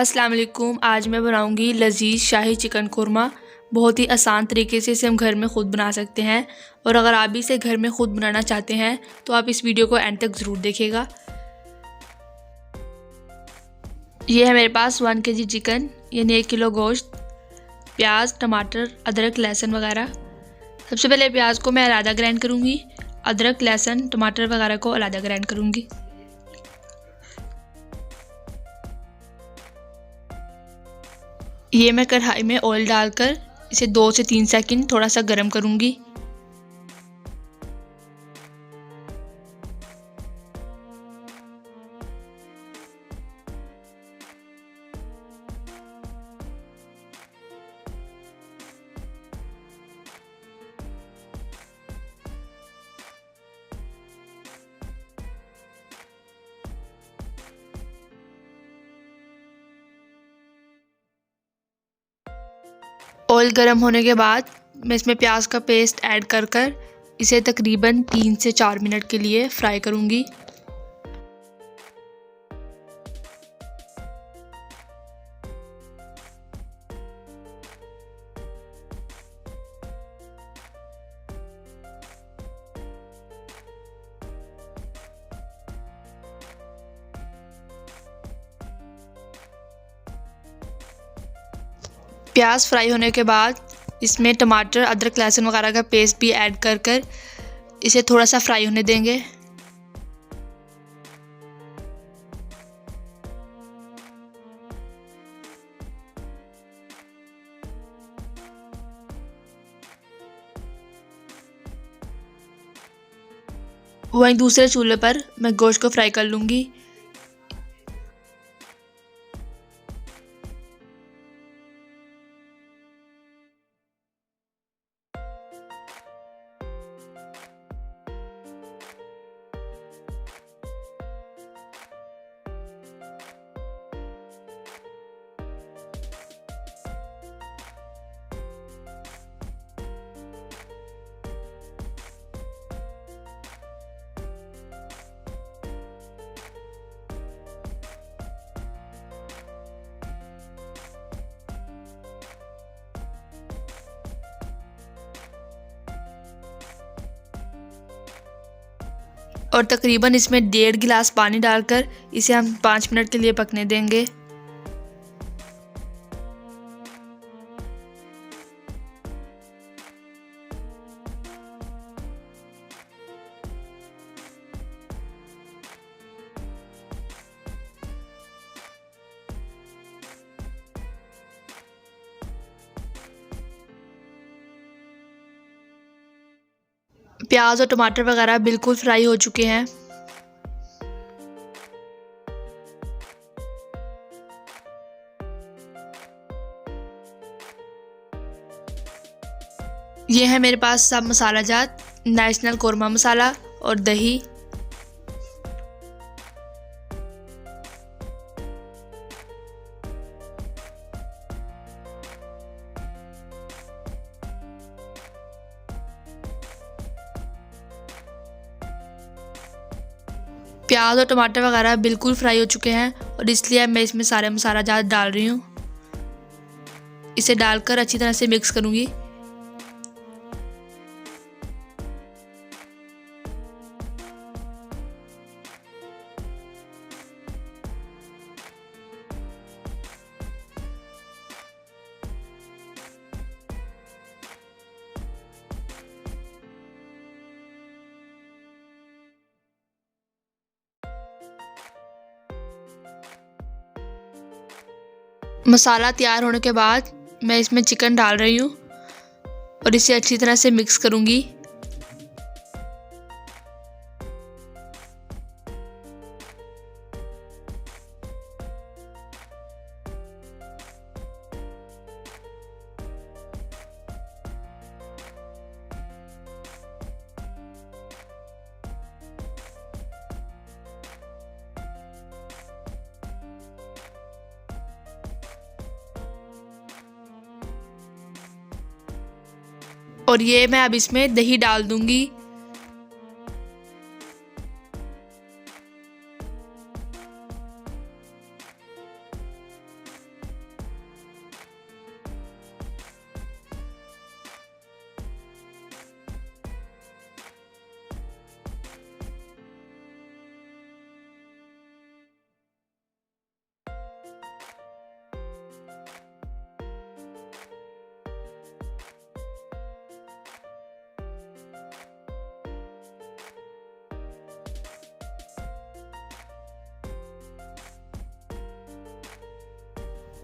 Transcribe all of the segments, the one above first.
अस्सलाम वालेकुम। आज मैं बनाऊंगी लजीज शाही चिकन कोरमा। बहुत ही आसान तरीके से इसे हम घर में ख़ुद बना सकते हैं। और अगर आप भी इसे घर में ख़ुद बनाना चाहते हैं तो आप इस वीडियो को एंड तक ज़रूर देखिएगा। ये है मेरे पास 1 kg चिकन, यानी 1 किलो गोश्त, प्याज, टमाटर, अदरक, लहसुन वगैरह। सबसे पहले प्याज को मैं अलग ग्राइंड करूँगी, अदरक, लहसुन, टमाटर वगैरह को अलग ग्राइंड करूँगी। ये मैं कढ़ाई में ऑयल डालकर इसे 2 से 3 सेकंड थोड़ा सा गर्म करूँगी। ऑयल गर्म होने के बाद मैं इसमें प्याज का पेस्ट ऐड कर इसे तकरीबन 3 से 4 मिनट के लिए फ्राई करूँगी। प्याज फ्राई होने के बाद इसमें टमाटर, अदरक, लहसुन वगैरह का पेस्ट भी ऐड कर इसे थोड़ा सा फ्राई होने देंगे। वहीं दूसरे चूल्हे पर मैं गोश्त को फ्राई कर लूँगी। और तकरीबन इसमें 1.5 गिलास पानी डालकर इसे हम 5 मिनट के लिए पकने देंगे। प्याज और टमाटर वगैरह बिल्कुल फ्राई हो चुके हैं। ये है मेरे पास सब मसाला जात, नेशनल कोरमा मसाला और दही। प्याज और टमाटर वगैरह बिल्कुल फ्राई हो चुके हैं और इसलिए मैं इसमें सारे मसाला जात डाल रही हूँ। इसे डालकर अच्छी तरह से मिक्स करूँगी। मसाला तैयार होने के बाद मैं इसमें चिकन डाल रही हूँ और इसे अच्छी तरह से मिक्स करूँगी। और ये मैं अब इसमें दही डाल दूंगी।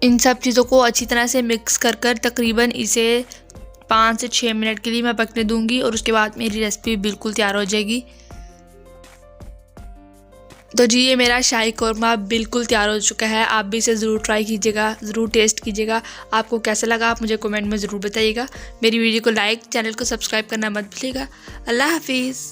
इन सब चीज़ों को अच्छी तरह से मिक्स कर तकरीबन इसे 5 से 6 मिनट के लिए मैं पकने दूंगी और उसके बाद मेरी रेसिपी बिल्कुल तैयार हो जाएगी। तो जी ये मेरा शाही कौरमा बिल्कुल तैयार हो चुका है। आप भी इसे ज़रूर ट्राई कीजिएगा, ज़रूर टेस्ट कीजिएगा। आपको कैसा लगा आप मुझे कमेंट में ज़रूर बताइएगा। मेरी वीडियो को लाइक, चैनल को सब्सक्राइब करना मत भूलिएगा। अल्लाह हाफिज़।